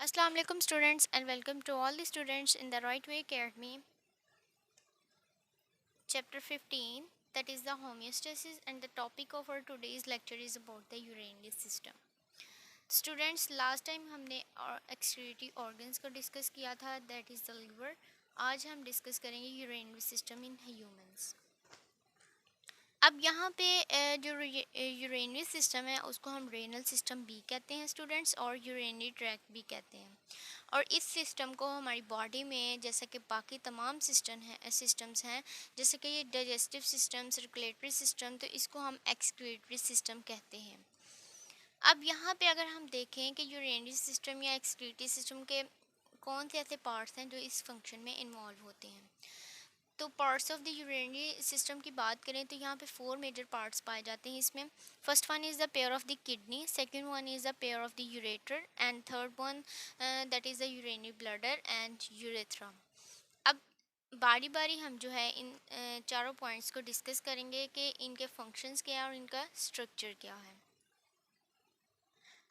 Assalamu alaikum students and welcome to all the students in the Right Way Academy. Chapter 15, that is the homeostasis, and the topic of our today's lecture is about the urinary system. Students, last time हमने excretory organs को discuss किया था, that is the liver. आज हम discuss करेंगे urinary system in humans. अब यहाँ पे जो यूरेनरी सिस्टम है उसको हम रेनल सिस्टम भी कहते हैं स्टूडेंट्स, और यूरेनरी ट्रैक्ट भी कहते हैं। और इस सिस्टम को हमारी बॉडी में जैसे कि बाकी तमाम सिस्टम्स हैं, जैसे कि ये डाइजेस्टिव सिस्टम, सर्कुलेटरी सिस्टम, तो इसको हम एक्सक्रीटरी सिस्टम कहते हैं। अब यहाँ पे अगर हम देखें कि यूरेनरी सिस्टम या एक्सक्रीटरी सिस्टम के कौन से ऐसे पार्ट्स हैं जो इस फंक्शन में इन्वॉल्व होते हैं, तो parts of the urinary system की बात करें तो यहाँ पे 4 मेजर पार्ट्स पाए जाते हैं इसमें। First one is the pair of the kidney, second one is the pair of the ureter, and third one that is the urinary bladder and urethra. अब बारी बारी हम जो है इन चारों पॉइंट्स को डिस्कस करेंगे कि इनके फंक्शंस क्या हैं और इनका स्ट्रक्चर क्या है।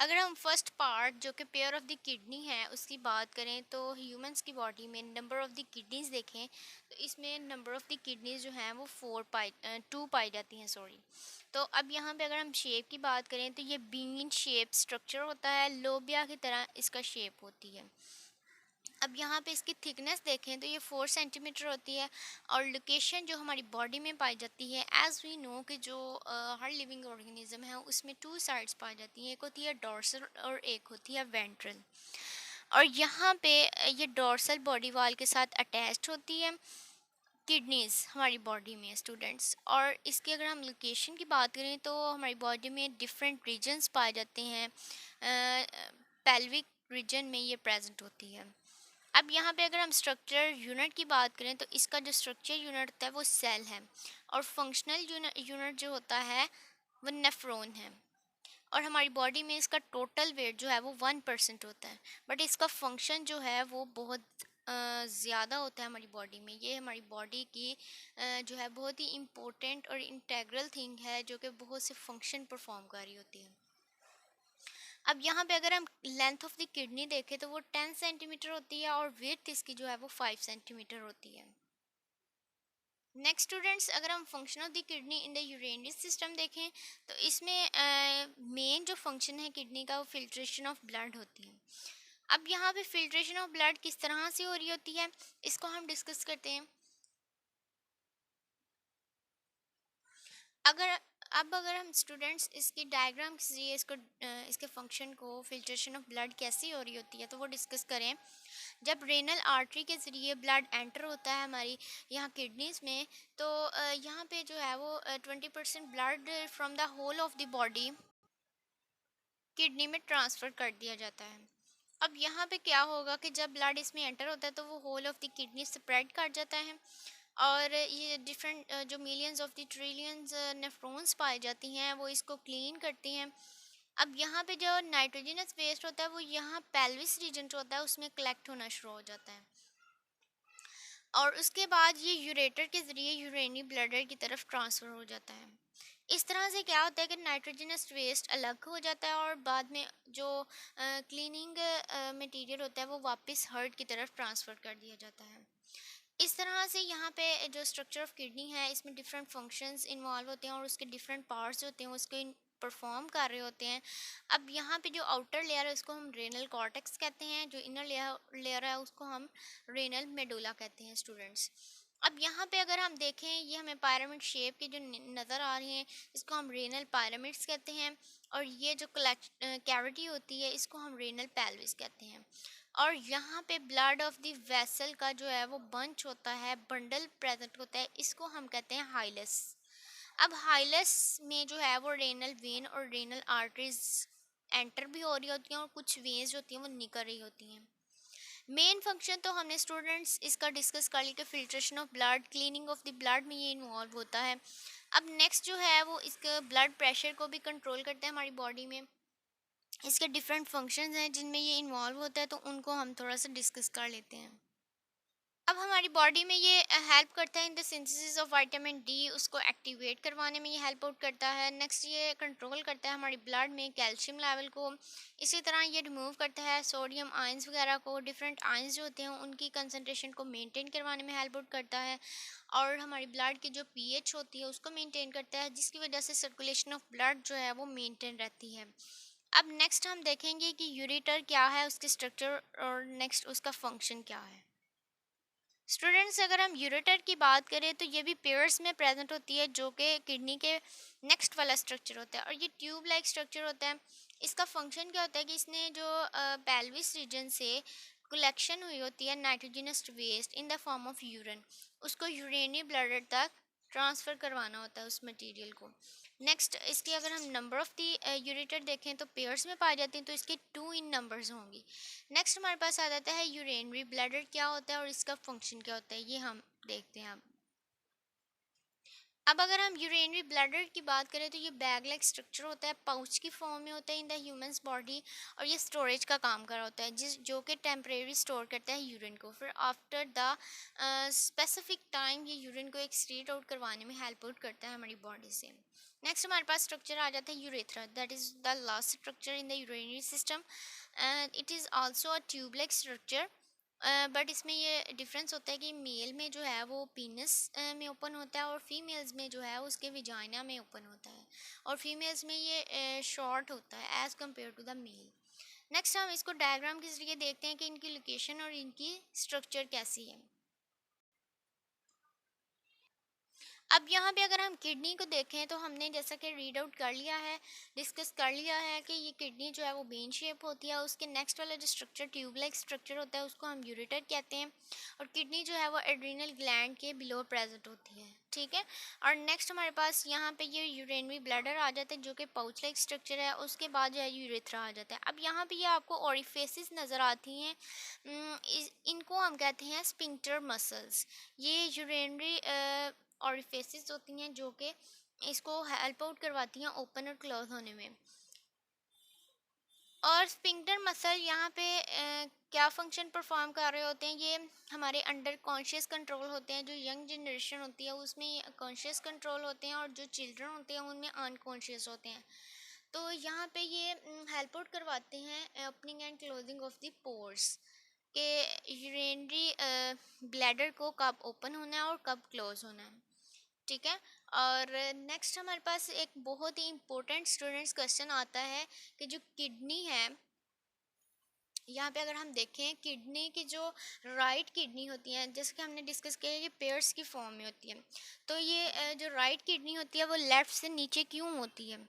अगर हम फर्स्ट पार्ट जो कि पेयर ऑफ द किडनी है उसकी बात करें तो ह्यूमंस की बॉडी में नंबर ऑफ़ द किडनीज देखें तो इसमें नंबर ऑफ़ द किडनीज जो हैं वो 2 पाई जाती हैं, सॉरी। तो अब यहाँ पे अगर हम शेप की बात करें तो ये बीन शेप स्ट्रक्चर होता है, लोबिया की तरह इसका शेप होती है। अब यहाँ पे इसकी थिकनेस देखें तो ये 4 सेंटीमीटर होती है, और लोकेशन जो हमारी बॉडी में पाई जाती है, एज़ वी नो कि जो हर लिविंग ऑर्गेनिज्म है उसमें 2 साइड्स पाई जाती हैं, एक होती है डॉर्सल और एक होती है वेंट्रल। और यहाँ पे ये डॉर्सल बॉडी वाल के साथ अटैच्ड होती है किडनीज हमारी बॉडी में स्टूडेंट्स। और इसकी अगर हम लोकेशन की बात करें तो हमारी बॉडी में डिफरेंट रीजन्स पाए जाते हैं, पेल्विक रीजन में ये प्रेजेंट होती है। अब यहाँ पे अगर हम स्ट्रक्चर यूनिट की बात करें तो इसका जो स्ट्रक्चर यूनिट होता है वो सेल है, और फंक्शनल यूनिट जो होता है वो नेफ्रॉन है। और हमारी बॉडी में इसका टोटल वेट जो है वो 1% होता है, बट इसका फंक्शन जो है वो बहुत ज़्यादा होता है हमारी बॉडी में। ये हमारी बॉडी की जो है बहुत ही इम्पोर्टेंट और इंटेग्रल थिंग है जो कि बहुत से फंक्शन परफॉर्म कर रही होती है। अब यहाँ पे अगर हम लेंथ ऑफ द किडनी देखें तो वो 10 सेंटीमीटर होती है, और विड्थ इसकी जो है वो 5 सेंटीमीटर होती है। नेक्स्ट स्टूडेंट्स, अगर हम function of the kidney in the urinary system देखें तो इसमें मेन जो फंक्शन है किडनी का वो फिल्ट्रेशन ऑफ ब्लड होती है। अब यहाँ पे फिल्ट्रेशन ऑफ ब्लड किस तरह से हो रही होती है इसको हम डिस्कस करते हैं। अगर अगर हम स्टूडेंट्स इसकी डायग्राम के जरिए इसके फंक्शन को, फिल्ट्रेशन ऑफ ब्लड कैसी हो रही होती है, तो वो डिस्कस करें। जब रेनल आर्टरी के ज़रिए ब्लड एंटर होता है हमारी यहाँ किडनीज़ में, तो यहाँ पे जो है वो 20% blood from the whole of the body kidney में ट्रांसफ़र कर दिया जाता है। अब यहाँ पे क्या होगा कि जब ब्लड इसमें एंटर होता है तो वो whole of the kidney spread कर जाता है, और ये डिफरेंट जो millions of the trillions nephrons पाई जाती हैं वो इसको क्लीन करती हैं। अब यहाँ पे जो नाइट्रोजनस वेस्ट होता है वो यहाँ पेल्विस रीजन जो होता है उसमें कलेक्ट होना शुरू हो जाता है, और उसके बाद ये यूरेटर के ज़रिए यूरेनी ब्लडर की तरफ ट्रांसफ़र हो जाता है। इस तरह से क्या होता है कि नाइट्रोजनस वेस्ट अलग हो जाता है, और बाद में जो क्लीनिंग मटेरियल होता है वो वापस हार्ट की तरफ ट्रांसफ़र कर दिया जाता है। इस तरह से यहाँ पे जो स्ट्रक्चर ऑफ किडनी है इसमें डिफरेंट फंक्शंस इन्वॉल्व होते हैं, और उसके डिफरेंट पार्ट्स होते हैं उसको परफॉर्म कर रहे होते हैं। अब यहाँ पे जो आउटर लेयर है उसको हम रेनल कॉर्टेक्स कहते हैं, जो इनर लेयर है उसको हम रेनल मेडुला कहते हैं स्टूडेंट्स। अब यहाँ पे अगर हम देखें ये हमें पिरामिड शेप के जो नज़र आ रहे हैं इसको हम रेनल पिरामिड्स कहते हैं, और ये जो कैविटी होती है इसको हम रेनल पेल्विस कहते हैं। और यहाँ पे ब्लड ऑफ द वेसल का जो है वो बंच होता है, बंडल प्रेजेंट होता है, इसको हम कहते हैं हाइलस। अब हाइलस में जो है वो रेनल वेन और रेनल आर्टरीज एंटर भी हो रही होती हैं, और कुछ वेन्स जो होती हैं वो निकल रही होती हैं। मेन फंक्शन तो हमने स्टूडेंट्स इसका डिस्कस कर लिया कि filtration of blood, cleaning of the blood में ये इन्वॉल्व होता है। अब नेक्स्ट जो है वो इसका ब्लड प्रेशर को भी कंट्रोल करता है हमारी बॉडी में। इसके डिफरेंट फंक्शंस हैं जिनमें ये इन्वॉल्व होता है, तो उनको हम थोड़ा सा डिस्कस कर लेते हैं। अब हमारी बॉडी में ये हेल्प करता है in the synthesis of vitamin D, उसको एक्टिवेट करवाने में ये हेल्प आउट करता है। नेक्स्ट ये कंट्रोल करता है हमारी ब्लड में कैल्शियम लेवल को। इसी तरह ये रिमूव करता है सोडियम आयंस वगैरह को, डिफरेंट आयंस जो होते हैं उनकी कंसंट्रेशन को मेंटेन करवाने में हेल्प आउट करता है। और हमारी ब्लड की जो पीएच होती है उसको मेंटेन करता है, जिसकी वजह से सर्कुलेशन ऑफ ब्लड जो है वो मेंटेन रहती है। अब नेक्स्ट हम देखेंगे कि यूरेटर क्या है, उसके स्ट्रक्चर और नेक्स्ट उसका फंक्शन क्या है। स्टूडेंट्स, अगर हम यूरेटर की बात करें तो ये भी पेयर्स में प्रेजेंट होती है, जो कि किडनी के नेक्स्ट वाला स्ट्रक्चर होता है, और ये ट्यूब लाइक स्ट्रक्चर होता है। इसका फंक्शन क्या होता है कि इसने जो पेल्विस रीजन से कलेक्शन हुई होती है nitrogenous waste in the form of urine, उसको यूरेनी ब्लडर तक ट्रांसफ़र करवाना होता है उस मटेरियल को। नेक्स्ट इसकी अगर हम नंबर ऑफ़ दी यूरेटर देखें तो पेयर्स में पाई जाती हैं, तो इसके टू इन नंबर्स होंगी। नेक्स्ट हमारे पास आ जाता है यूरेनरी ब्लैडर क्या होता है और इसका फंक्शन क्या होता है, ये हम देखते हैं अब अगर हम यूरेनरी ब्लैडर की बात करें तो ये बैग लाइक स्ट्रक्चर होता है, पाउच की फॉर्म में होता है इन द ह्यूमंस बॉडी, और ये स्टोरेज का काम कर रहा होता है, जिस जो कि टेम्परेरी स्टोर करता है यूरिन को। फिर आफ्टर द स्पेसिफिक टाइम ये यूरिन को एक्सक्रीट आउट करवाने में हेल्प आउट करता है हमारी बॉडी से। नेक्स्ट हमारे पास स्ट्रक्चर आ जाता है urethra, that is the last structure in the urinary system, and it is also a tube like structure. But इसमें ये डिफरेंस होता है कि मेल में जो है वो पीनस में ओपन होता है, और फीमेल्स में जो है उसके विजाइना में ओपन होता है, और फीमेल्स में ये शॉर्ट होता है as compare to the male. Next हम इसको डायग्राम के जरिए देखते हैं कि इनकी लोकेशन और इनकी स्ट्रक्चर कैसी है। अब यहाँ पे अगर हम किडनी को देखें तो हमने जैसा कि रीड आउट कर लिया है, डिस्कस कर लिया है कि ये किडनी जो है वो बेन शेप होती है, उसके नेक्स्ट वाला जो स्ट्रक्चर ट्यूब लाइक स्ट्रक्चर होता है उसको हम यूरेटर कहते हैं, और किडनी जो है वो एड्रीनल ग्लैंड के बिलो प्रेजेंट होती है, ठीक है। और नेक्स्ट हमारे पास यहाँ पे ये यूरेनरी ब्लैडर आ जाता है जो कि पाउच लाइक स्ट्रक्चर है, उसके बाद जो है यूरेथ्रा आ जाता है। अब यहाँ पे ये आपको ओरिफेसिस नज़र आती हैं, इनको हम कहते हैं स्पिंक्टर मसल्स। ये यूरेनरी ऑरिफिसेस होती हैं जो कि इसको हेल्प आउट करवाती हैं ओपन और क्लोज होने में। और स्पिंक्टर मसल यहाँ पे क्या फंक्शन परफॉर्म कर रहे होते हैं, ये हमारे अंडर कॉन्शियस कंट्रोल होते हैं। जो यंग जनरेशन होती है उसमें कॉन्शियस कंट्रोल होते हैं, और जो चिल्ड्रन होते हैं उनमें अनकॉन्शियस होते हैं। तो यहाँ पे ये हेल्प आउट करवाते हैं opening and closing of the pores, के यूरिनरी ब्लैडर को कब ओपन होना है और कब क्लोज होना है, ठीक है। और नेक्स्ट हमारे पास एक बहुत ही इम्पोर्टेंट स्टूडेंट्स क्वेश्चन आता है कि जो किडनी है, यहाँ पे अगर हम देखें किडनी की जो राइट किडनी होती है, जैसे कि हमने डिस्कस किया ये पेयर्स की फॉर्म में होती है, तो ये जो राइट किडनी होती है वो लेफ्ट से नीचे क्यों होती है।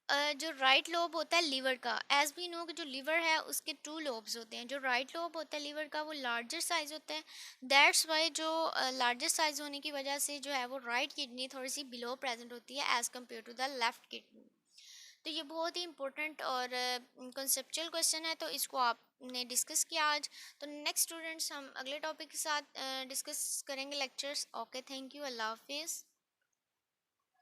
जो राइट लोब होता है लीवर का, एज वी नो कि जो लीवर है उसके टू लोब्स होते हैं। जो राइट लोब होता है लीवर का वो लार्जर साइज होता है, दैट्स वाई जो लार्जर साइज होने की वजह से जो है वो राइट किडनी थोड़ी सी बिलो प्रेजेंट होती है as compare to the left kidney. तो ये बहुत ही इंपॉर्टेंट और कंसेप्चुअल क्वेश्चन है, तो इसको आपने डिस्कस किया आज। तो नेक्स्ट स्टूडेंट्स हम अगले टॉपिक के साथ डिस्कस करेंगे लेक्चर्स। ओके, थैंक यू, अल्लाह हाफिज़।